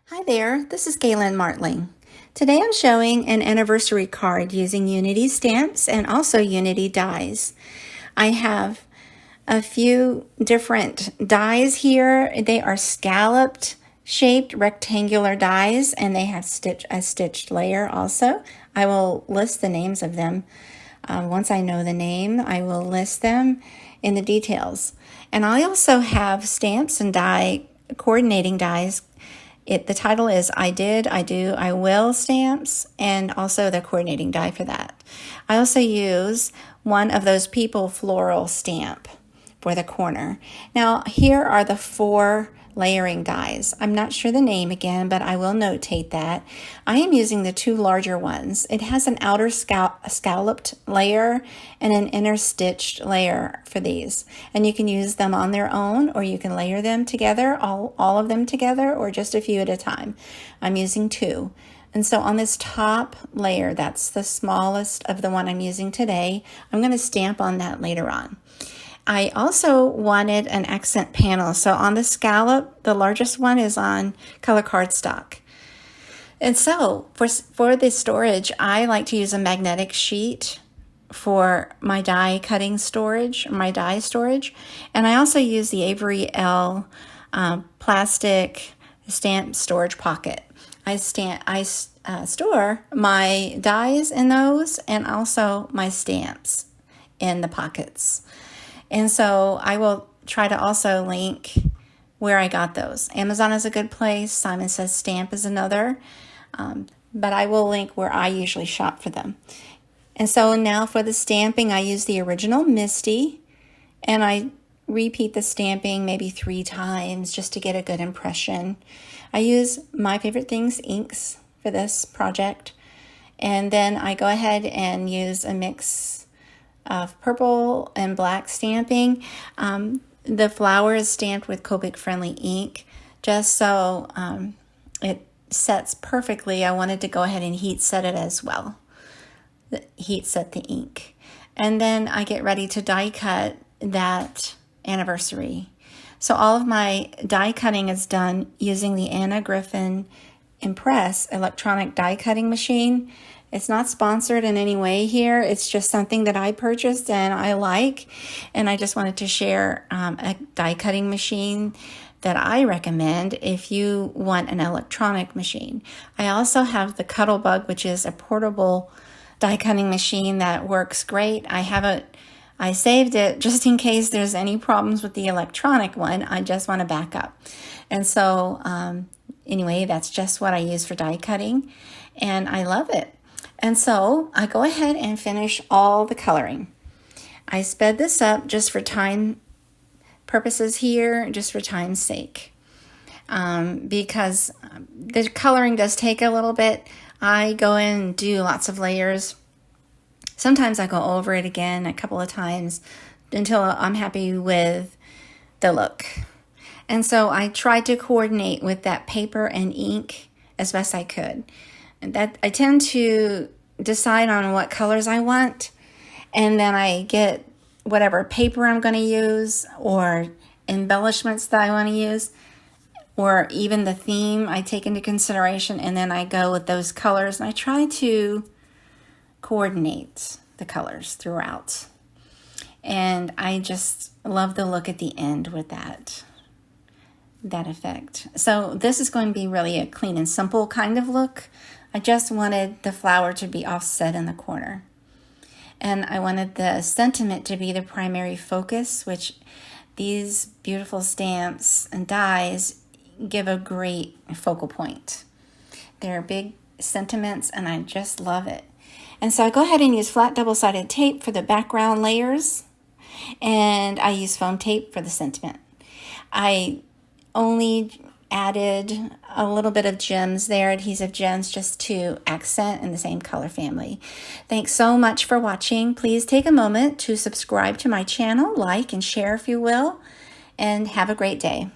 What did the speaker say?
Hi there, this is Galen Martling. Today I'm showing an anniversary card using Unity stamps and also Unity dies. I have a few different dies here. They are scalloped shaped rectangular dies and they have a stitched layer also. I will list the names of them. Once I know the name, I will list them in the details. And I also have stamps and coordinating dies. The title is I Did, I Do, I Will stamps, and also the coordinating die for that. I also use one of those people floral stamp for the corner. Now, here are the 4 layering dies. I'm not sure the name again, but I will notate that. I am using the 2 larger ones. It has an outer scalloped layer and an inner stitched layer for these. And you can use them on their own, or you can layer them together, all of them together, or just a few at a time. I'm using 2. And so on this top layer, that's the smallest of the one I'm using today, I'm going to stamp on that later on. I also wanted an accent panel. So on the scallop, the largest one is on color cardstock. And so for the storage, I like to use a magnetic sheet for my die cutting storage, my die storage. And I also use the Avery Elle plastic stamp storage pocket. I store my dies in those and also my stamps in the pockets. And so I will try to also link where I got those. Amazon is a good place. Simon Says Stamp is another. But I will link where I usually shop for them. And so now for the stamping, I use the original Misti. And I repeat the stamping maybe 3 times just to get a good impression. I use My Favorite Things inks for this project. And then I go ahead and use a mix of purple and black stamping. The flower is stamped with Copic friendly ink just so it sets perfectly. I wanted to go ahead and heat set it as well. Heat set the ink. And then I get ready to die cut that anniversary. So all of my die cutting is done using the Griffin Empress electronic die cutting machine. It's not sponsored in any way here. It's just something that I purchased and I like. And I just wanted to share a die cutting machine that I recommend if you want an electronic machine. I also have the Cuttlebug, which is a portable die cutting machine that works great. I saved it just in case there's any problems with the electronic one. I just want to back up. And so anyway, that's just what I use for die cutting. And I love it. And so I go ahead and finish all the coloring. I sped this up just for time purposes here, just for time's sake. Because the coloring does take a little bit. I go in and do lots of layers. Sometimes I go over it again a couple of times until I'm happy with the look. And so I tried to coordinate with that paper and ink as best I could. That I tend to decide on what colors I want, and then I get whatever paper I'm going to use or embellishments that I want to use, or even the theme I take into consideration, and then I go with those colors and I try to coordinate the colors throughout. And I just love the look at the end with that effect. So this is going to be really a clean and simple kind of look. I just wanted the flower to be offset in the corner. And I wanted the sentiment to be the primary focus, which these beautiful stamps and dies give a great focal point. They're big sentiments and I just love it. And so I go ahead and use flat double-sided tape for the background layers. And I use foam tape for the sentiment. I only added a little bit of gems there, adhesive gems, just to accent in the same color family. Thanks so much for watching. Please take a moment to subscribe to my channel, like and share if you will, and have a great day.